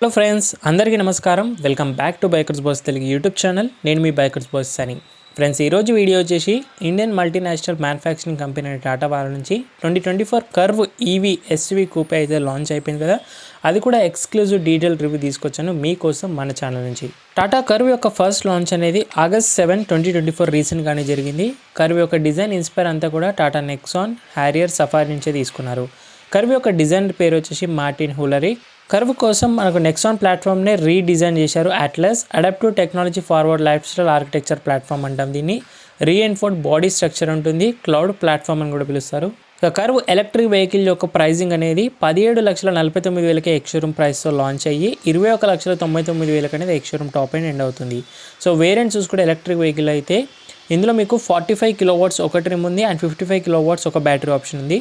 Hello friends, అందరికీ నమస్కారం. Welcome back to bikers boss Telugu YouTube channel. నేను మీ బైకర్స్ బాస్ సని. ఫ్రెండ్స్, ఈరోజు వీడియో వచ్చేసి ఇండియన్ మల్టీనేషనల్ మ్యానుఫ్యాక్చరింగ్ కంపెనీ అయిన టాటా వాళ్ళ నుంచి 2024 కర్వ్ ఈవీ ఎస్యూవీ కూపే అయితే లాంచ్ అయిపోయింది కదా. అది కూడా ఎక్స్క్లూజివ్ డీటెయిల్ రివ్యూ తీసుకొచ్చాను మీకోసం మన ఛానల్ నుంచి. టాటా కర్వ్ యొక్క ఫస్ట్ లాంచ్ అనేది August 7, 2024 రీసెంట్గానే జరిగింది. కర్వ్ యొక్క డిజైన్ ఇన్స్పైర్ అంతా కూడా టాటా నెక్సాన్, హ్యారియర్, సఫారీ నుంచే తీసుకున్నారు. కర్వ్ యొక్క డిజైన్ పేరు వచ్చేసి మార్టిన్ హులరీ. కర్వ్ కోసం మనకు నెక్సాన్ ప్లాట్ఫామ్నే రీడిజైన్ చేశారు. Atlas adaptive technology forward life style architecture platform అంటాం దీన్ని. రీఎన్ఫోర్డ్ బాడీ స్ట్రక్చర్ ఉంటుంది. క్లౌడ్ ప్లాట్ఫామ్ అని కూడా పిలుస్తారు. కర్వ్ ఎలక్ట్రిక్ వెహికల్ యొక్క ప్రైజింగ్ అనేది 17,49,000 ఎక్స్-షోరూమ్ ప్రైస్తో లాంచ్ అయ్యి 21,99,000 అనేది ఎక్స్-షోరూమ్ టాప్ ఎండ్ అవుతుంది. సో వేరియంట్ చూసుకుంటే ఎలక్ట్రిక్ వెహికల్ అయితే ఇందులో మీకు 45 kW ఒక ట్రిమ్ ఉంది అండ్ 55 kW ఒక బ్యాటరీ ఆప్షన్ ఉంది.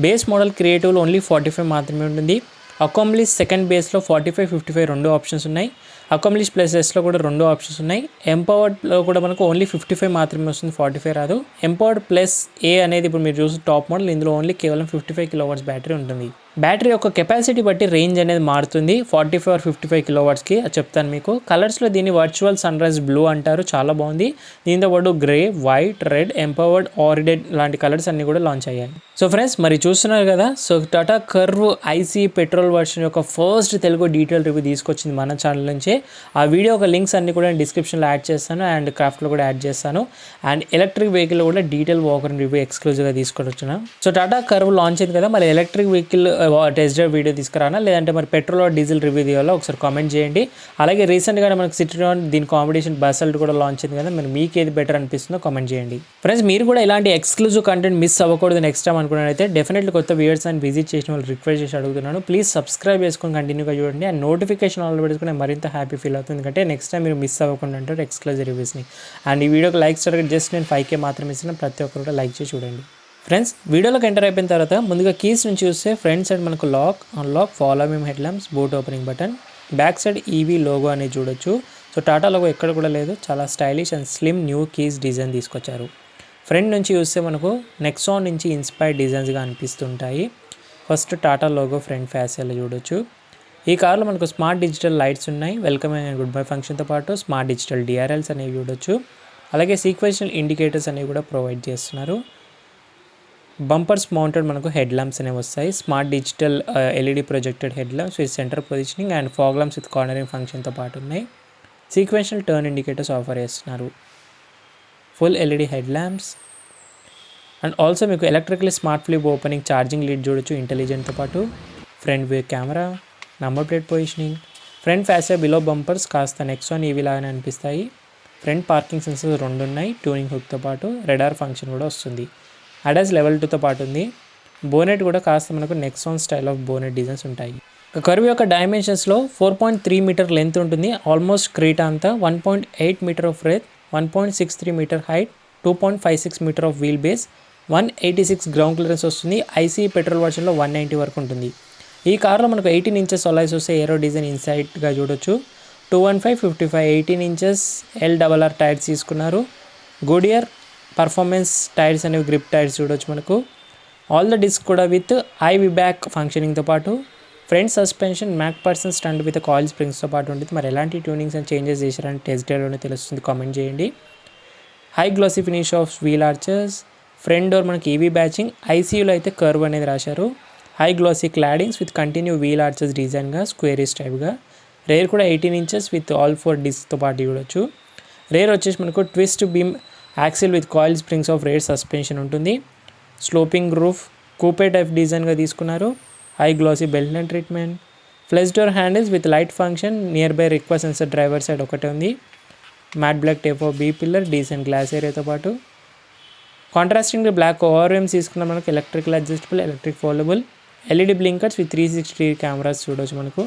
బేస్ మోడల్ క్రియేటివ్లో ఓన్లీ 45 మాత్రమే ఉంటుంది. అకాంబ్లిష్ సెకండ్ బేస్లో 45, 55 రెండు ఆప్షన్స్ ఉన్నాయి. అకాంబ్లిష్ ప్లస్ ఎస్లో కూడా రెండు ఆప్షన్స్ ఉన్నాయి. ఎంపవర్డ్లో కూడా మనకు ఓన్లీ 55 మాత్రమే వస్తుంది, 45 రాదు. ఎంపవర్డ్ ప్లస్ ఏ అనేది ఇప్పుడు మీరు చూసిన టాప్ మోడల్, ఇందులో ఓన్లీ కేవలం 55 kW బ్యాటరీ ఉంటుంది. బ్యాటరీ యొక్క కెపాసిటీ బట్టి రేంజ్ అనేది మారుతుంది 45 or 55 kWకి. అది చెప్తాను మీకు. కలర్స్లో దీన్ని వర్చువల్ సన్ రైజ్ బ్లూ అంటారు, చాలా బాగుంది. దీంతో పాటు గ్రే, వైట్, రెడ్, ఎంపవర్డ్, ఆరిడెడ్ లాంటి కలర్స్ అన్నీ కూడా లాంచ్ అయ్యాయి. సో ఫ్రెండ్స్, మరి చూస్తున్నారు కదా. So Tata Curvv IC petrol version యొక్క ఫస్ట్ తెలుగు డీటెయిల్ రివ్యూ తీసుకొచ్చింది మన ఛానల్ నుంచి. ఆ వీడియో ఒక లింక్స్ అన్ని కూడా నేను డిస్క్రిప్షన్లో యాడ్ చేస్తాను అండ్ క్రాఫ్ట్లో కూడా యాడ్ చేస్తాను. అండ్ ఎలక్ట్రిక్ వెహికల్ కూడా డీటెయిల్ వాకర్ రివ్యూ ఎక్స్క్లూజివ్గా తీసుకొని వచ్చిన. సో టాటా కర్వ్ లాంచ్ అయింది కదా, మరి electric vehicle test drive video తీసుకురానా లేదంటే మరి పెట్రోల్ డీజిల్ రివ్యూ తీయాలో ఒకసారి కామెంట్ చేయండి. అలాగే రీసెంట్గానే మనకు సిట్రాన్ దీని కాంపిటీషన్ బస్సల్ట్ కూడా లాంచ్ అయింది కదా, మరి మీకు ఏది బెటర్ అనిపిస్తుందో కామెంట్ చేయండి. ఫ్రెండ్స్, మీరు కూడా ఇలాంటి ఎక్స్క్లూజివ్ కంటెంట్ మిస్ అవ్వకూడదు నెక్స్ట్ టైం అనుకున్నట్లయితే డెఫినెట్లీ కొత్త వ్యూవర్స్ అని విజిట్ చేసిన వాళ్ళు రిక్వెస్ట్ చేసి అడుగుతున్నాను. ప్లీజ్ సబ్స్క్రైబ్ చేసుకొని కంటిన్యూగా చూడండి అండ్ నోటిఫికేషన్ ఆల్ పెట్టుకుని మరింత హ్యాపీ ఫీల్ అవుతుంది. ఎందుకంటే నెక్స్ట్ టైం మీరు మిస్ అవ్వకుండా అంటారు ఎక్స్క్లూజివ్ రివ్యూస్ని. అండ్ ఈ వీడియోకి లైక్స్ జస్ట్ నేను 5K మాత్రమే ఇస్తున్నాను, ప్రతి ఒక్కరు కూడా లైక్ చేసి చూడండి. ఫ్రెండ్స్, వీడియోలోకి ఎంటర్ అయిపోయిన తర్వాత ముందుగా కీస్ నుంచి చూస్తే ఫ్రంట్ సైడ్ మనకు lock, unlock, follow me head lamps, boot opening button. Back side EV logo అనేది చూడొచ్చు. సో టాటా లోగో ఎక్కడ కూడా లేదు, చాలా stylish and slim new keys design తీసుకొచ్చారు. ఫ్రంట్ నుంచి చూస్తే మనకు నెక్సాన్ నుంచి ఇన్స్పైర్డ్ డిజైన్స్గా అనిపిస్తుంటాయి. ఫస్ట్ టాటా లోగో ఫ్రంట్ ఫ్యాసియాలో చూడొచ్చు. ఈ కార్లో మనకు స్మార్ట్ డిజిటల్ లైట్స్ ఉన్నాయి. వెల్కమింగ్ అండ్ గుడ్ బై ఫంక్షన్తో పాటు స్మార్ట్ డిజిటల్ డిఆర్ఎల్స్ అనేవి చూడొచ్చు. అలాగే సీక్వెన్షియల్ ఇండికేటర్స్ అనేవి కూడా ప్రొవైడ్ చేస్తున్నారు. బంపర్స్ మౌంటెడ్ మనకు హెడ్ ల్యాంప్స్ అనేవి వస్తాయి. Smart digital LED projected head lamps with centre positioning and fog lamps with cornering ఫంక్షన్తో పాటు ఉన్నాయి. సీక్వెన్షియల్ టర్న్ ఇండికేటర్స్ ఆఫర్ చేస్తున్నారు. Full LED head lamps and also మీకు electrically smart flip opening charging lid చూడొచ్చు ఇంటెలిజెంట్తో పాటు. Front view camera, number plate positioning. Front fascia below bumpers కాస్త Nexon EV లాగానే అనిపిస్తాయి. ఫ్రంట్ పార్కింగ్ సెన్సర్స్ రెండు ఉన్నాయి, ట్యూనింగ్ హుక్తో పాటు రెడార్ ఫంక్షన్ కూడా వస్తుంది. అడాస్ లెవెల్ 2తో పాటు ఉంది. బోనెట్ కూడా కాస్త మనకు Nexon style of bonnet designs ఉంటాయి. కర్వ్ యొక్క డైమెన్షన్స్లో 4.3 మీటర్ లెంత్ ఉంటుంది, ఆల్మోస్ట్ క్రీటా అంతా. 1.8 meter of breadth, 1.63 meter height, 2.56 meter of wheel base, 186 ground clearance వస్తుంది. ఐసీ పెట్రోల్ వర్షన్లో 190 వరకు ఉంటుంది. ఈ కార్లో మనకు 18 ఇంచెస్ అలాయ్స్ వస్తే ఏరో డిజైన్ ఇన్సైడ్గా చూడొచ్చు. 215, 55, 18 ఇంచెస్ LRR టైర్స్ తీసుకున్నారు. గుడియర్ పర్ఫార్మెన్స్ టైర్స్ అనేవి గ్రిప్ టైర్స్ చూడొచ్చు మనకు. ఆల్ ద డిస్క్ కూడా విత్ ఐవి బ్యాక్ ఫంక్షనింగ్తో పాటు. Front suspension McPherson strut with coil స్ప్రింగ్స్తో పాటు ఉంటుంది. మరి ఎలాంటి ట్యూనింగ్స్ అండ్ చేంజెస్ చేశారని టెస్ట్ డ్రైవ్లోనే తెలుస్తుంది, కామెంట్ చేయండి. High glossy finish of wheel arches. Front door మనకి ఈవీ బ్యాచింగ్. ఐసీయూలో అయితే కర్వ్ అనేది రాశారు. High glossy claddings with continue wheel arches డిజైన్గా స్క్వేరిష్ టైప్గా. రేర్ కూడా 18 ఇంచెస్ విత్ ఆల్ 4 డిస్క్తో పాటు చూడొచ్చు. రేర్ వచ్చేసి మనకు twist beam axle with coil springs of rear suspension ఉంటుంది. స్లోపింగ్ రూఫ్ కూపే టైప్ డిజైన్గా తీసుకున్నారు. High glossy belt and treatment. Flush door handles with light function. Nearby request sensor driver side ఒకటే ఉంది. Matte black tape of B pillar, decent glass ఏరియాతో పాటు. Contrasting black ORVMs తీసుకున్న మనకు electrical adjustable, electric foldable LED blinkers with 360 cameras చూడవచ్చు మనకు.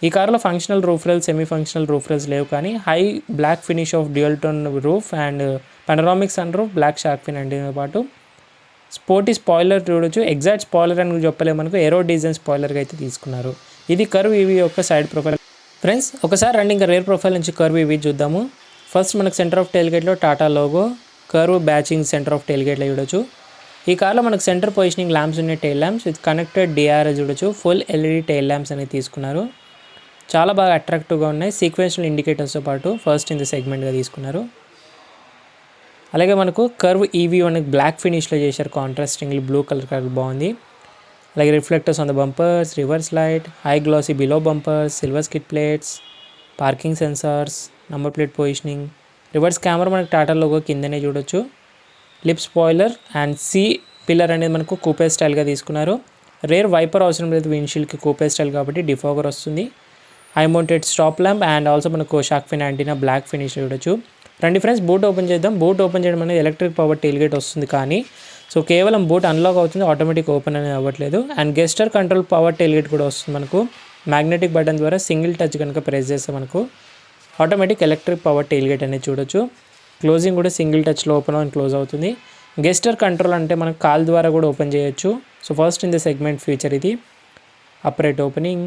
ఈ కార్లో functional roof rails, semi functional roof rails లేవు, కానీ high black finish of dual tone roof and panoramic sun roof, black shark fin అండ్తో పాటు. స్పోర్టీ స్పాయిలర్ చూడొచ్చు. Exact spoiler అని చెప్పలేము, మనకు ఏరో డిజైన్ స్పాయిలర్గా అయితే తీసుకున్నారు. ఇది కర్వ్ ఈవీ యొక్క సైడ్ ప్రొఫైల్. ఫ్రెండ్స్, ఒకసారి రండి ఇంకా రేర్ ప్రొఫైల్ నుంచి కర్వ్ ఈవీ చూద్దాము. ఫస్ట్ మనకు సెంటర్ ఆఫ్ టెయిల్ గేట్లో Tata logo, Curvv badging centre of tail గేట్లో చూడొచ్చు. ఈ కార్లో మనకు సెంటర్ పొజిషనింగ్ ల్యాంప్స్ ఉన్నాయి, tile lamps with connected DRS చూడొచ్చు. ఫుల్ ఎల్ఈడి టైల్ ల్యాంప్స్ అనేది తీసుకున్నారు. చాలా బాగా అట్రాక్టివ్గా ఉన్నాయి. సీక్వెన్షియల్ ఇండికేటర్స్తో పాటు ఫస్ట్ ఇన్ ది సెగ్మెంట్గా తీసుకున్నారు. అలాగే మనకు కర్వ్ ఈవీ మనకి బ్లాక్ ఫినిష్లో చేశారు. కాంట్రాస్టింగ్లీ బ్లూ కలర్ బాగుంది. అలాగే reflectors on the bumpers, reverse light, high glossy below bumpers, silver skid plates, parking sensors, number plate positioning, reverse camera మనకి టాటా లోగో కిందనే చూడొచ్చు. Lip spoiler and C pillar అనేది మనకు కూపే స్టైల్గా తీసుకున్నారు. రేర్ వైపర్ అవసరం లేదు విండ్షీల్డ్కి, కూపే స్టైల్ కాబట్టి డిఫాగర్ వస్తుంది. High mounted stop lamp and also మనకు shark fin antenna black finish చూడొచ్చు. రండి ఫ్రెండ్స్, బూట్ ఓపెన్ చేద్దాం. బూట్ ఓపెన్ చేయడం అనేది ఎలక్ట్రిక్ పవర్ టెయిల్గేట్ వస్తుంది, కానీ సో కేవలం బూట్ అన్లాక్ అవుతుంది, ఆటోమేటిక్ ఓపెన్ అనేది అవ్వట్లేదు. అండ్ గెస్టర్ కంట్రోల్ పవర్ టెయిల్గేట్ కూడా వస్తుంది మనకు. మ్యాగ్నెటిక్ బటన్ ద్వారా సింగిల్ టచ్ కనుక ప్రెస్ చేస్తే మనకు ఆటోమేటిక్ ఎలక్ట్రిక్ పవర్ టెయిల్గేట్ అనేది చూడొచ్చు. క్లోజింగ్ కూడా సింగిల్ టచ్లో ఓపెన్ అండ్ క్లోజ్ అవుతుంది. గెస్టర్ కంట్రోల్ అంటే మనకు కాల్ ద్వారా కూడా ఓపెన్ చేయొచ్చు. So first in the segment feature ఇది, అప్రైట్ ఓపెనింగ్.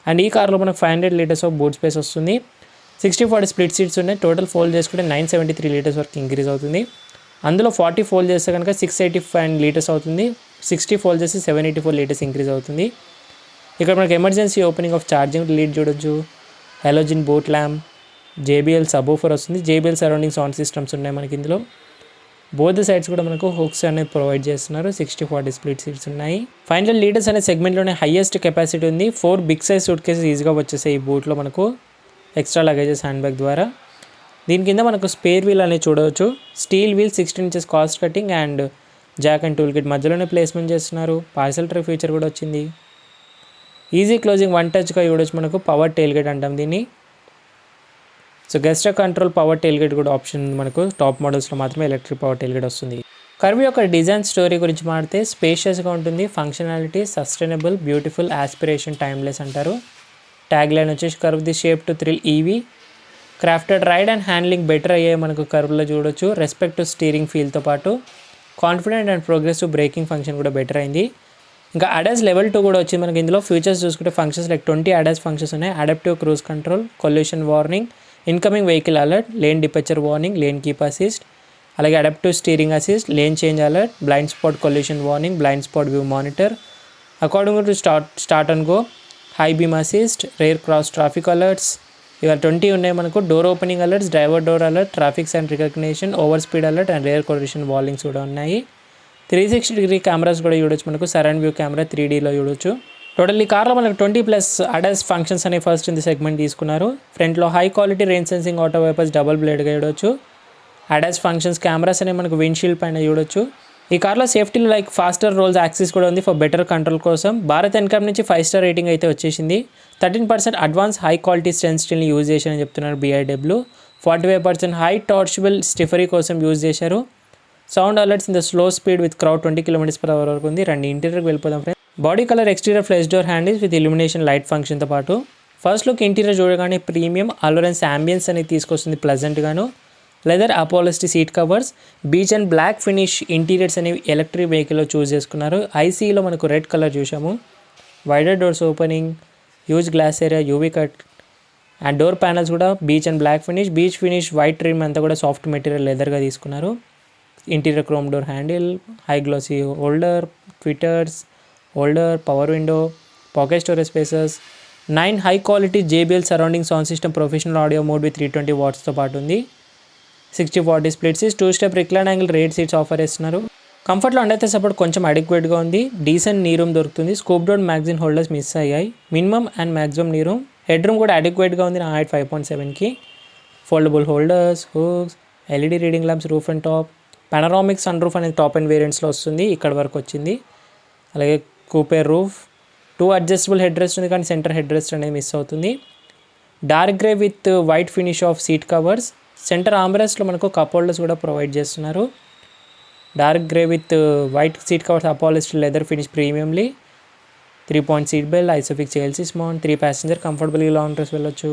అండ్ ఈ కార్లో మనకు 500 లీటర్స్ ఆఫ్ బూట్ స్పేస్ వస్తుంది. 60/40 స్ప్లిట్ సీట్స్ ఉన్నాయి. టోటల్ ఫోల్డ్ చేసుకుంటే 973 లీటర్స్ వరకు ఇంక్రీజ్ అవుతుంది. అందులో 40 ఫోల్డ్ చేస్తే కనుక 685 లీటర్స్ అవుతుంది. 60 ఫోల్డ్ చేస్తే 784 లీటర్స్ ఇంక్రీజ్ అవుతుంది. ఇక్కడ మనకు emergency opening of charging lid చూడొచ్చు. Halogen boot lamp, JBL subwoofer వస్తుంది. JBL సరౌండింగ్ సౌండ్ సిస్టమ్స్ ఉన్నాయి మనకి ఇందులో. బోత్ సైడ్స్ కూడా మనకు హుక్స్ అనేది ప్రొవైడ్ చేస్తున్నారు. 60/40 స్ప్లిట్ సీట్స్ ఉన్నాయి. 500 లీటర్స్ అనే సెగ్మెంట్లోనే హైయెస్ట్ కెపాసిటీ ఉంది. 4 బిగ్ సైజ్ సూట్ కేసెస్ ఈజీగా వచ్చేసాయి ఈ బూట్లో మనకు, ఎక్స్ట్రా లగేజెస్ హ్యాండ్ బ్యాగ్ ద్వారా. దీని కింద మనకు స్పేర్ వీల్ అనేది చూడవచ్చు. Steel wheel 16 inches cast cutting and jack and tool kit మధ్యలోనే ప్లేస్మెంట్ చేస్తున్నారు. పార్సల్ ట్రే ఫీచర్ కూడా వచ్చింది. ఈజీ క్లోజింగ్ వన్ టచ్గా చూడొచ్చు మనకు. పవర్ టెయిల్గేట్ అంటాం దీన్ని. So gesture control power tailgate కూడా ఆప్షన్ మనకు టాప్ మోడల్స్లో మాత్రమే ఎలక్ట్రిక్ పవర్ టెయిల్గేట్ వస్తుంది. కర్వ్ యొక్క డిజైన్ స్టోరీ గురించి మాట్లాడితే స్పేషియస్గా ఉంటుంది. Functionality, sustainable, beautiful, aspiration, timeless అంటారు. ట్యాగ్ లైన్ వచ్చేసి Curvv the shape to thrill EV. Crafted ride and handling better అయ్యే మనకు కర్వ్లో చూడొచ్చు. రెస్పెక్ట్ టు స్టీరింగ్ ఫీల్తో పాటు confident and progressive braking function కూడా బెటర్ అయింది. ఇంకా అడాస్ లెవెల్ 2 కూడా వచ్చింది మనకి. ఇందులో ఫీచర్స్ చూసుకుంటే ఫంక్షన్స్ లైక్ 20 అడాస్ ఫంక్షన్స్ ఉన్నాయి. Adaptive cruise control, collision warning, incoming vehicle alert, lane departure warning, lane keep assist, అలాగే adaptive steering assist, lane change alert, blind spot collision warning, blind spot view monitor, according to start and go, high beam assist, rear cross traffic alerts. ఇక 20 ఉన్నాయి మనకు. Door opening alerts, driver door alert, traffic sign recognition, over speed alert and rear collusion warnings కూడా ఉన్నాయి. 360 cameras కూడా చూడొచ్చు మనకు. Surround view camera 3Dలో చూడొచ్చు. Total ఈ కార్లో మనకు 20+ అడాస్ ఫంక్షన్స్ అనే ఫస్ట్ ఇన్ ది సెగ్మెంట్ తీసుకున్నారు. ఫ్రంట్లో high quality rain sensing auto wipers double బ్లేడ్గా చూడొచ్చు. అడాస్ ఫంక్షన్స్ కెమెరాస్ అనేవి మనకు విండ్షీల్డ్ పైన చూడొచ్చు. ఈ కార్లో safety like faster rolls axis కూడా ఉంది ఫర్ బెటర్ కంట్రోల్ కోసం. భారత్ ఎన్కామ్ నుంచి 5 స్టార్ రేటింగ్ అయితే వచ్చేసింది. 13% అడ్వాన్స్ హై క్వాలిటీ స్టెన్ స్టీల్ని యూజ్ చేశారని చెప్తున్నారు BIW. 45% హై టార్చబుల్ స్టిఫరీ కోసం యూజ్ చేశారు. Sound alerts in the slow speed with crowd 20 km/h వరకు ఉంది. రండి ఇంటీరియర్కి వెళ్ళిపోదాం friends. Body colour exterior flush door handles with illumination light ఫంక్షన్తో పాటు ఫస్ట్ లుక్ ఇంటీరియర్ చూడగానే ప్రీమియం అలోరెన్స్ అంబియన్స్ అనేది తీసుకొస్తుంది ప్లెజెంట్గాను. Leather upholstery seat covers, beige and black finish interiors అనేవి ఎలక్ట్రిక్ వెహికల్లో చూస్ చేసుకున్నారు. ఐసీలో మనకు రెడ్ కలర్ చూసాము. Wider doors opening, huge glass area, UV cut and door panels కూడా beige and black finish. Beige finish white trim అంతా కూడా soft material లెదర్గా తీసుకున్నారు. Interior chrome door handle, high glossy holder, tweeters holder, power window, pocket storage spaces, 9 high quality JBL surrounding sound system professional audio mode with 320 wattsతో పాటు ఉంది. 60/40 split seats, 2-step recline angle rate seats offer చేస్తున్నారు. కంఫర్ట్లో అండైతే support కొంచెం అడిక్వేట్గా ఉంది. Decent knee room దొరుకుతుంది. Scoop down magazine holders miss అయ్యాయి. Minimum and maximum knee room. Head room కూడా అడిక్వేట్గా ఉంది నా హైట్ 5.7కి. Foldable holders, hooks, LED reading lamps, roof and top, panoramic sun roof అనేది టాప్ అండ్ వేరియంట్స్లో వస్తుంది. ఇక్కడ వరకు వచ్చింది. అలాగే coupe roof, 2 adjustable head rest ఉంది కానీ సెంటర్ హెడ్ రెస్ట్ అనేది మిస్ అవుతుంది. Dark grey with white finish of seat covers. Centre ఆర్మ్రెస్ట్లో మనకు కప్ హోల్డర్స్ కూడా ప్రొవైడ్ చేస్తున్నారు. Dark grey with white seat covers, upholstered leather finish premiumly. 3-point seat belt, ISOFIX ALCs mount, 3 passenger కంఫర్టబుల్గా long drives వెళ్ళొచ్చు.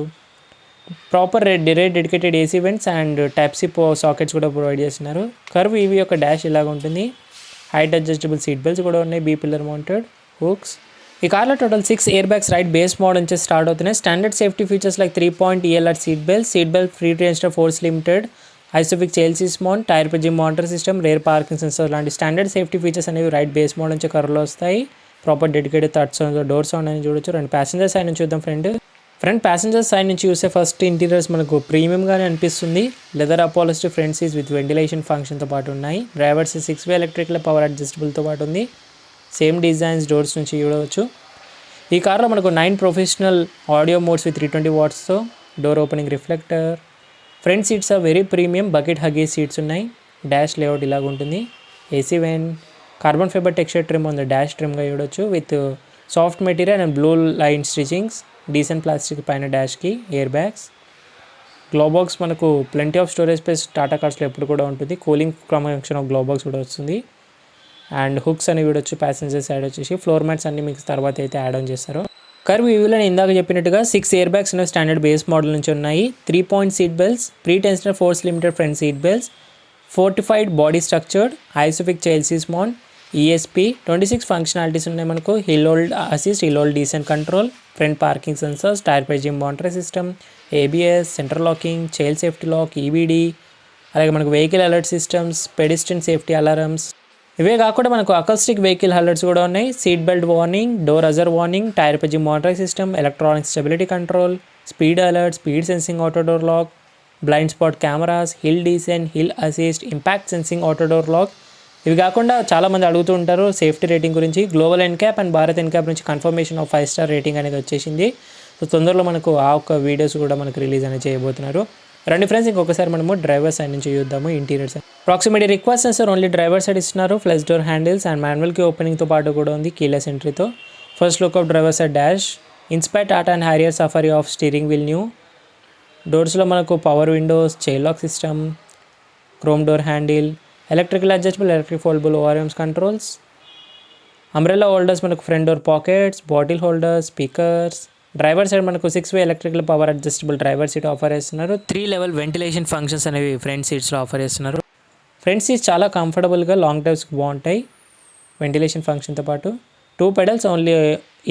Proper dedicated AC vents and టైప్-C sockets కూడా provide చేస్తున్నారు. Curvv EV యొక్క dash ఇలాగ ఉంటుంది. హైట్ అడ్జస్టబుల్ సీట్ బెల్ట్స్ కూడా ఉన్నాయి. B pillar mounted hooks. ఈ కార్లో total 6 air bags right base model నుంచి స్టార్ట్ అవుతున్నాయి. Standard safety features like 3-point ELR seat belt free range 4 limited, isofix child's mount, tyre pressure monitor system, rear parking sensor లాంటి standard safety features అనేవి right base model నుంచి కర్వ్లో వస్తాయి. Proper dedicated third sound, door sound అని చూడొచ్చు. రెండు passenger side నుంచి చూద్దాం ఫ్రంట్ ప్యాసింజర్ సైడ్ నుంచి చూస్తే ఫస్ట్ ఇంటీరియర్స్ మనకు ప్రీమియంగానే అనిపిస్తుంది. Leather upholstered front seats with ventilation ఫంక్షన్తో పాటు ఉన్నాయి. డ్రైవర్స్ 6-way ఎలక్ట్రికల్ పవర్ అడ్జస్టబుల్తో పాటు ఉంది. సేమ్ డిజైన్స్ డోర్స్ నుంచి చూడవచ్చు. ఈ కార్లో మనకు 9 ప్రొఫెషనల్ ఆడియో మోడ్స్ విత్ 320 wattsతో door opening reflector. Front seats are very premium bucket huggy seats ఉన్నాయి. డాష్ లేఅవుట్ ఇలాగ ఉంటుంది. AC vent, carbon fibre texture trim ఉంది, డాష్ ట్రిమ్గా చూడొచ్చు with soft material and blue line stitchings. Decent plastic పైన డాష్కి, air bags, glovebox. మనకు plenty of storage space Tata కార్స్లో ఎప్పుడు కూడా ఉంటుంది. కూలింగ్ ఫంక్షన్ ఆఫ్ గ్లోబాక్స్ కూడా వస్తుంది. అండ్ హుక్స్ అని చూడొచ్చు. ప్యాసింజర్ సైడ్ వచ్చేసి ఫ్లోర్ మ్యాట్స్ అన్ని మీకు తర్వాత అయితే యాడ్ ఆన్ చేస్తారు. కర్వ్ వ్యూలో నేను ఇందాక చెప్పినట్టుగా 6 ఎయిర్ బ్యాగ్స్ అనేవి స్టాండర్డ్ బేస్ మోడల్ నుంచి ఉన్నాయి. 3-point seat belts, pretensioner force limited front seat belts, fortified body structured, isofix child's mount, ESP, 26 functionalities ఉన్నాయి మనకు. Hill hold assist, hill hold descent control, front parking sensors, tyre pressure monitor system, ABS, centre locking, child safety lock, EBD, అలాగే మనకు vehicle alert systems, pedestrian safety alarms. ఇవే కాకుండా మనకు acoustic vehicle alerts కూడా ఉన్నాయి. Seat belt warning, door ajar warning, tyre pressure monitor system, electronic stability control, speed alert, speed sensing auto door lock, blind spot cameras, hill descent, hill assist, impact sensing auto door lock. ఇవి కాకుండా చాలామంది అడుగుతూ ఉంటారు safety rating గురించి. Global NCAP and Bharat NCAP నుంచి confirmation of 5 star rating అనేది వచ్చేసింది. So తొందరలో మనకు ఆ ఒక్క వీడియోస్ కూడా మనకు రిలీజ్ అనేది చేయబోతున్నారు. రండి ఫ్రెండ్స్, ఇంకొకసారి మనము డ్రైవర్ సైడ్ నుంచి చూద్దాము. Interior side proximity request sensor only driver side ఇస్తున్నారు. Flex door handles and manual key ఓపెనింగ్తో పాటు కూడా ఉంది కీలెస్ ఎంట్రీతో. First look of driver side dash, inspire Tata and Harrier Safari of steering wheel new. డోర్స్లో మనకు power windows, child lock system, chrome door handle, electrical adjustable, electric foldable ORMs controls, umbrella holders, మనకు front door pockets, bottle holders, speakers. Driver side మనకు 6-way electrical power adjustable driver seat offer చేస్తున్నారు. 3 level ventilation functions అనేవి front సీట్స్లో offer చేస్తున్నారు. Front seats చాలా కంఫర్టబుల్గా long డ్రైవ్స్కి బాగుంటాయి ventilation ఫంక్షన్తో పాటు. 2 pedals ఓన్లీ,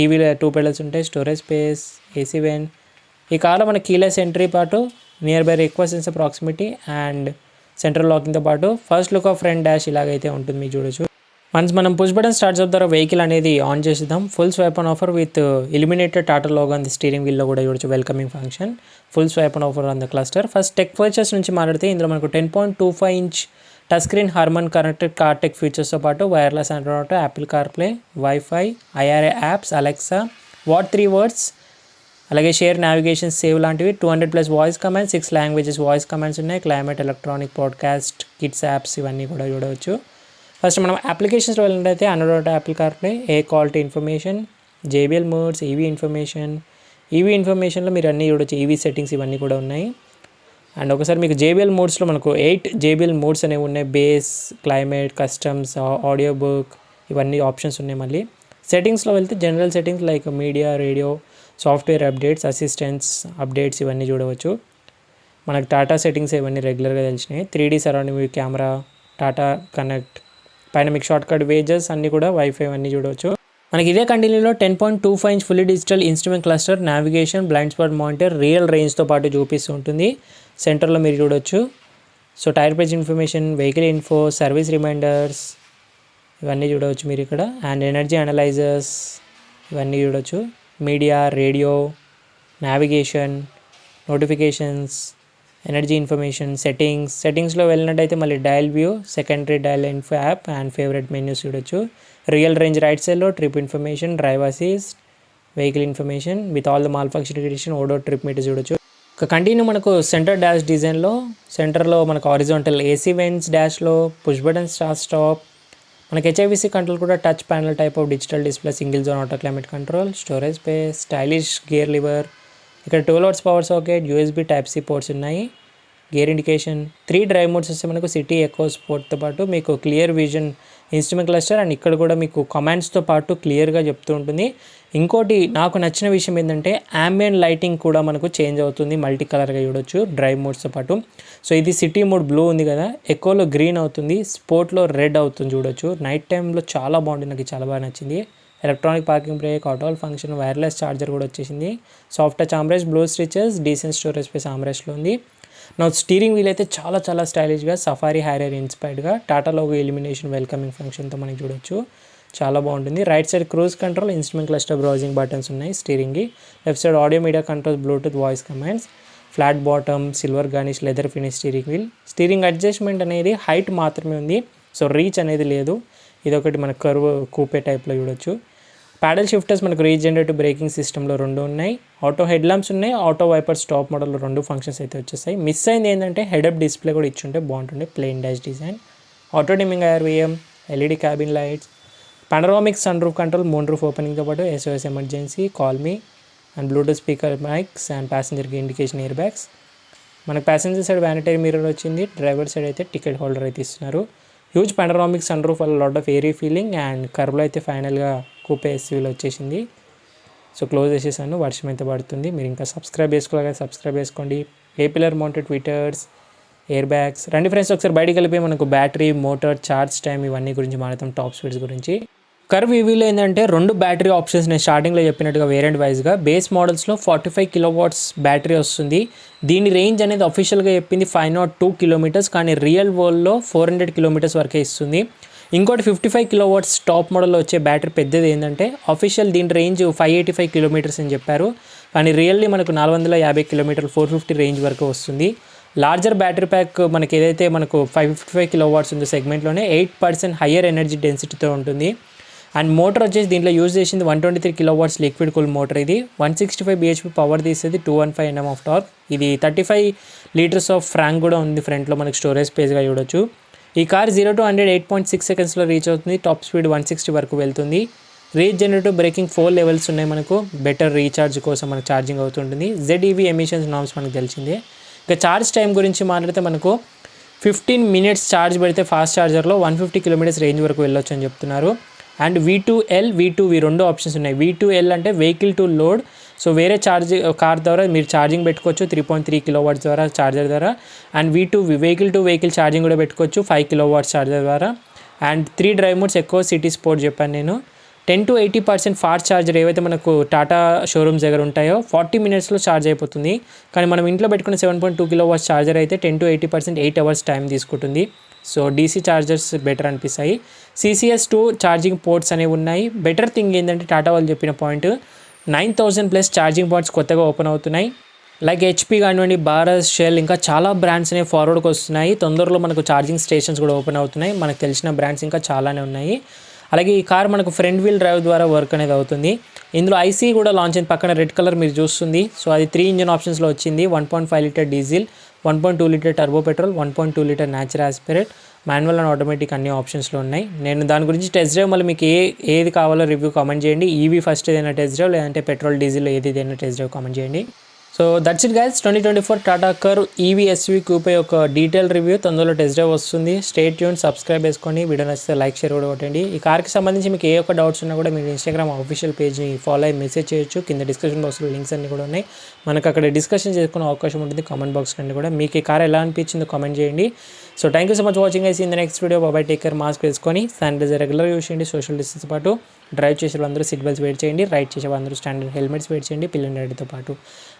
ఈవీలో 2 pedals ఉంటాయి. Storage space, AC vent. ఈ కార్లో మన కీలెస్ ఎంట్రీ పాటు nearby request sensor proximity and central లాకింగ్తో పాటు first look of front dash ఇలాగైతే ఉంటుంది మీకు చూడొచ్చు. మనం పుష్ బటన్ స్టార్ట్ చేద్దాం, వెహికల్ అనేది ఆన్ చేద్దాం. Full swipe on offer with illuminated Tata logo on the steering వీల్లో కూడా చూడొచ్చు. Welcoming function, full swipe on offer on the cluster. First tech features నుంచి మాట్లాడితే ఇందులో మనకు 10.25 inch touch screen Harman connected car tech ఫీచర్స్తో పాటు wireless Android Auto, Apple CarPlay, wifi, IRA apps, Alexa, what 3 words, అలాగే షేర్, నావిగేషన్, సేవ్ లాంటివి. 200+ voice commands, 6 languages voice commands ఉన్నాయి. Climate, electronic, podcast, kids apps ఇవన్నీ కూడా చూడవచ్చు. First మనం అప్లికేషన్స్లో వెళ్ళినట్టయితే Android Auto, Apple CarPlay, air quality information, JBL modes, EV ఇన్ఫర్మేషన్లో మీరు అన్నీ చూడవచ్చు. EV సెట్టింగ్స్ ఇవన్నీ కూడా ఉన్నాయి. అండ్ ఒకసారి మీకు JBL మోడ్స్లో మనకు 8 JBL మోడ్స్ అనేవి ఉన్నాయి. Base, climate, customs, audio book ఇవన్నీ ఆప్షన్స్ ఉన్నాయి. మళ్ళీ సెట్టింగ్స్లో వెళ్తే general settings like media, radio, software updates, assistants updates ఇవన్నీ చూడవచ్చు. మనకు టాటా సెట్టింగ్స్ ఇవన్నీ రెగ్యులర్గా తెలిసినాయి. 3D surrounding view camera, Tata connect, పైన మీకు షార్ట్ కట్ వేజెస్ అన్నీ కూడా, వైఫై అన్నీ చూడవచ్చు. మనకి ఇదే కంటిన్యూలో 10.25 inch fully digital instrument cluster, navigation, blind spot monitor, real రేంజ్తో పాటు చూపిస్తూ ఉంటుంది. సెంటర్లో మీరు చూడవచ్చు. So tyre pressure information, vehicle info, service reminders ఇవన్నీ చూడవచ్చు మీరు ఇక్కడ. అండ్ ఎనర్జీ అనలైజర్స్ ఇవన్నీ చూడవచ్చు. Media, radio, navigation, notifications, energy information, సెట్టింగ్స్లో వెళ్ళినట్టయితే మళ్ళీ dial view, secondary dial info app and favourite menus చూడొచ్చు. రియల్ రేంజ్ రైట్ సైడ్లో trip information, drive assist, vehicle information with all the malfunction condition, odo trip meter చూడొచ్చు. ఒక continue మనకు centre dash డిజైన్లో సెంటర్లో మనకు హారిజాంటల్ ఏసీ వెంట్స్, డాష్లో push button start stop, మనకి HIVC కంట్రోల్ కూడా touch panel type of digital display, single zone auto climate control, storage space, stylish gear lever, ఇక్కడ 12 volts power socket, USB Type-C ports ఉన్నాయి. Gear indication, 3 drive modes వస్తే మనకు city, eco, స్పోర్ట్తో పాటు మీకు clear vision instrument cluster. And ఇక్కడ కూడా మీకు కమాండ్స్తో పాటు క్లియర్గా చెప్తూ ఉంటుంది. ఇంకోటి నాకు నచ్చిన విషయం ఏంటంటే ambient లైటింగ్ కూడా మనకు చేంజ్ అవుతుంది, మల్టీ కలర్గా చూడొచ్చు డ్రైవ్ మోడ్స్తో పాటు. సో ఇది సిటీ మోడ్ బ్లూ ఉంది కదా, ఎకోలో గ్రీన్ అవుతుంది, స్పోర్ట్లో రెడ్ అవుతుంది చూడొచ్చు. నైట్ టైంలో చాలా బాగుంటుంది, నాకు చాలా బాగా నచ్చింది. Electronic parking brake, auto function, wireless charger కూడా వచ్చేసింది. Soft touch armrest, blue stitches, decent storage space ఆమ్రెస్ట్లో ఉంది. నా స్టీరింగ్ వీల్ అయితే చాలా స్టైలిష్గా సఫారీ హ్యారియర్ ఇన్స్పైర్డ్గా టాటా లోగో ఎలిమినేషన్ వెల్కమింగ్ ఫంక్షన్తో మనకి చూడొచ్చు. చాలా బాగుంటుంది. Right side cruise control, instrument cluster, browsing buttons ఉన్నాయి స్టీరింగ్కి. Left side audio media controls, Bluetooth voice commands, flat bottom, silver garnish, leather finish steering wheel. Steering adjustment అనేది height మాత్రమే ఉంది, సో రీచ్ అనేది లేదు. ఇది ఒకటి మన కర్వ్ కూపే టైప్లో చూడొచ్చు. ప్యాడల్ షిఫ్టర్స్ మనకు రీజనరేటివ్ బ్రేకింగ్ సిస్టంలో 2 ఉన్నాయి. ఆటో హెడ్ ల్యాంప్స్ ఉన్నాయి. ఆటో వైపర్స్ టాప్ మోడల్లో 2 ఫంక్షన్స్ అయితే వచ్చేసాయి. మిస్ అయింది ఏంటంటే హెడప్ డిస్ప్లే కూడా ఇచ్చుంటే బాగుంటుండే, plain dash design. Auto dimming IRVM, LED cabin lights, panoramic sun roof control, moon roof ఓపెనింగ్తో పాటు SOS ఎమర్జెన్సీ, కాల్ మీ and Bluetooth speaker mics and ప్యాసింజర్కి ఇండికేషన్ ఎయిర్ బ్యాగ్స్. మనకు ప్యాసింజర్ సైడ్ వ్యానిటరీ మిర్రర్ వచ్చింది. Driver side అయితే ticket holder అయితే ఇస్తున్నారు. Huge panoramic sun roof వల్ల lot of airy feeling and కర్వ్లో అయితే ఫైనల్గా కూపే SUVలో వచ్చేసింది. సో క్లోజ్ చేసేసాను, వర్షం అయితే పడుతుంది. మీరు ఇంకా సబ్స్క్రైబ్ చేసుకోవాలి, సబ్స్క్రైబ్ చేసుకోండి. A pillar mounted tweeters, air bags. రండి ఫ్రెండ్స్ ఒకసారి బయటికి వెళ్ళిపోయి మనకు బ్యాటరీ, మోటార్, ఛార్జ్ టైం ఇవన్నీ గురించి మాట్లాడతాం, టాప్ స్పీడ్స్ గురించి. కర్వ్ ఈవీలో ఏంటంటే 2 బ్యాటరీ ఆప్షన్స్ నేను స్టార్టింగ్లో చెప్పినట్టుగా వేరియంట్ వైజ్గా. బేస్ మోడల్స్లో 45 kW బ్యాటరీ వస్తుంది. దీని రేంజ్ అనేది అఫీషియల్గా చెప్పింది 502 km, కానీ రియల్ వరల్డ్లో 400 km వరకే ఇస్తుంది. ఇంకోటి 55 kW టాప్ మోడల్లో వచ్చే బ్యాటరీ పెద్దది ఏంటంటే అఫీషియల్ దీని రేంజ్ 585 km అని చెప్పారు, కానీ రియల్లీ మనకు 450 km 450 రేంజ్ వరకు వస్తుంది. లార్జర్ బ్యాటరీ ప్యాక్ మనకి ఏదైతే మనకు 555 kW ఉందో సెగ్మెంట్లోనే 8% హయ్యర్ ఎనర్జీ డెన్సిటీతో ఉంటుంది. అండ్ మోటార్ వచ్చేసి దీంట్లో యూజ్ చేసింది 123 kW లిక్విడ్ కూల్ మోటార్. ఇది 165 bhp పవర్ తీసేది, 215 Nm ఆఫ్ టార్క్. ఇది 35 లీటర్స్ ఆఫ్ ఫ్రాంక్ కూడా ఉంది ఫ్రంట్లో, మనకి స్టోరేజ్ స్పేస్గా చూడొచ్చు. ఈ కార్ 0 to 100 8.6 సెకండ్స్లో రీచ్ అవుతుంది. టాప్ స్పీడ్ 160 వరకు వెళ్తుంది. రీజనరేటివ్ బ్రేకింగ్ 4 లెవెల్స్ ఉన్నాయి. మనకు బెటర్ రీఛార్జ్ కోసం మనకు ఛార్జింగ్ అవుతుంటుంది. ZEV ఎమిషన్స్ నార్మ్స్ మనకు తెలిసిందే. ఇక ఛార్జ్ టైం గురించి మాట్లాడితే మనకు 15 minutes ఛార్జ్ పెడితే ఫాస్ట్ ఛార్జర్లో 150 km రేంజ్ వరకు వెళ్ళొచ్చు అని చెప్తున్నారు. అండ్ V2L, V2V 2 ఆప్షన్స్ ఉన్నాయి. V2L అంటే వెహికల్ టు లోడ్, సో వేరే కార్ ద్వారా మీరు ఛార్జింగ్ పెట్టుకోవచ్చు 3.3 kW ద్వారా ఛార్జర్ ద్వారా. And V2V vehicle to vehicle charging కూడా పెట్టుకోవచ్చు 5 kW ఛార్జర్ ద్వారా. అండ్ 3 డ్రైవ్ మోడ్స్, ఎక్కువ సిటీ స్పోర్ట్ చెప్పాను నేను. 10 to 80% ఫాస్ట్ ఛార్జర్ ఏవైతే మనకు టాటా షోరూమ్స్ దగ్గర ఉంటాయో 40 minutesలో ఛార్జ్ అయిపోతుంది. కానీ మనం ఇంట్లో పెట్టుకున్న 7.2 kW ఛార్జర్ అయితే 10 to 80% 8 hours టైం తీసుకుంటుంది. సో DC ఛార్జర్స్ బెటర్ అనిపిస్తాయి. CCS2 ఛార్జింగ్ పోర్ట్స్ అనేవి ఉన్నాయి. బెటర్ థింగ్ ఏంటంటే టాటా వాళ్ళు చెప్పిన పాయింట్ 9000+ ఛార్జింగ్ పోర్ట్స్ కొత్తగా ఓపెన్ అవుతున్నాయి. లైక్ HP కానివ్వండి, భారత్, షెల్, ఇంకా చాలా బ్రాండ్స్ అనేవి ఫార్వర్డ్కి వస్తున్నాయి. తొందరలో మనకు ఛార్జింగ్ స్టేషన్స్ కూడా ఓపెన్ అవుతున్నాయి. మనకు తెలిసిన బ్రాండ్స్ ఇంకా చాలానే ఉన్నాయి. అలాగే ఈ కార్ మనకు ఫ్రంట్ వీల్ డ్రైవ్ ద్వారా వర్క్ అనేది అవుతుంది. ఇందులో IC కూడా లాంచ్ అయింది, పక్కన రెడ్ కలర్ మీరు చూస్తుంది. సో అది 3 ఇంజిన్ ఆప్షన్స్లో వచ్చింది. 1.5 litre diesel, 1.2 litre turbo petrol, 1.2 litre natural aspirate, manual and automatic అన్ని ఆప్షన్స్లో ఉన్నాయి. నేను దాని గురించి టెస్ట్ డ్రైవ్ మళ్ళీ మీకు ఏది కావాలో రివ్యూ కామెంట్ చేయండి. EV ఫస్ట్ ఏదైనా టెస్ట్ డ్రైవ్, లేదంటే పెట్రోల్ డీజిల్ ఏదైనా టెస్ట్ డ్రైవ్ కామెంట్ చేయండి. So that's it guys, 2024 Tata curve EV SUV కూపే ఒక డీటెయిల్ రివ్యూ. తొందరలో టెస్ట్ డ్రైవ్ వస్తుంది. స్టే ట్యూన్, సబ్స్క్రైబ్ చేసుకోండి. వీడియో నచ్చితే లైక్, షేర్ కూడా కొట్టండి. ఈ కార్కి సంబంధించి మీకు ఏ ఒక్క డౌట్స్ ఉన్నా కూడా మీరు ఇన్స్టాగ్రామ్ ఆఫీషియల్ పేజ్ని ఫాలో అయ్యి మెసేజ్ చేయొచ్చు. కింద డిస్క్రిప్షన్ బాక్స్లో లింక్స్ అన్ని కూడా ఉన్నాయి. మనకు అక్కడ డిస్కషన్ చేసుకునే అవకాశం ఉంటుంది. కామెంట్ బాక్స్ కంటే కూడా మీకు ఈ కార్ ఎలా అనిపించిందో కామెంట్ చేయండి. So thank you so much watching ఐస్. In the next video bye. Take care, mask వేసుకొని, శానిటైజర్ రెగ్యులర్ యూస్ చేయండి. సోషల్ డిస్టెన్స్ పాటు డ్రైవ్ చేసే వాళ్ళందరూ సీట్ బెల్ట్స్ వెయిట్ చేయండి. రైడ్ చేసే వాళ్ళందరూ స్టాండర్డ్ హెల్మెట్స్ వెయిట్ చేయండి పిల్లల రైడ్తో పాటు.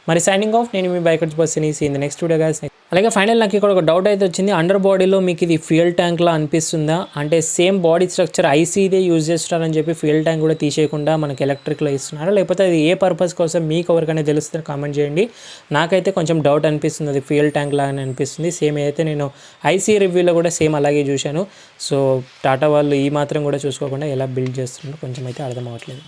మరి సైనింగ్ ఆఫ్, నేను మీ బైకర్స్ బస్ని. See in the next video guys. అలాగే ఫైనల్ నాకు ఇక్కడ ఒక డౌట్ అయితే వచ్చింది. అండర్ బాడీలో మీకు ఇది ఫ్యూయల్ ట్యాంక్లా అనిపిస్తుందా అంటే సేమ్ బాడీ స్ట్రక్చర్ ICదే యూజ్ చేస్తున్నారని చెప్పి ఫ్యూయల్ ట్యాంక్ కూడా తీసేయకుండా మనకి ఎలక్ట్రిక్లో ఇస్తున్నారా, లేకపోతే అది ఏ పర్పస్ కోసం మీకు ఎవరికైనా తెలుస్తుందో కామెంట్ చేయండి. నాకైతే కొంచెం డౌట్ అనిపిస్తుంది, అది ఫ్యూయల్ ట్యాంక్ లాగానే అనిపిస్తుంది. సేమ్ అయితే నేను IC రివ్యూలో కూడా సేమ్ అలాగే చూశాను. సో టాటా వాళ్ళు ఈ మాత్రం కూడా చూసుకోకుండా ఎలా బిల్డ్ చేస్తున్నారో కొంచెం అయితే అర్థం అవ్వట్లేదు.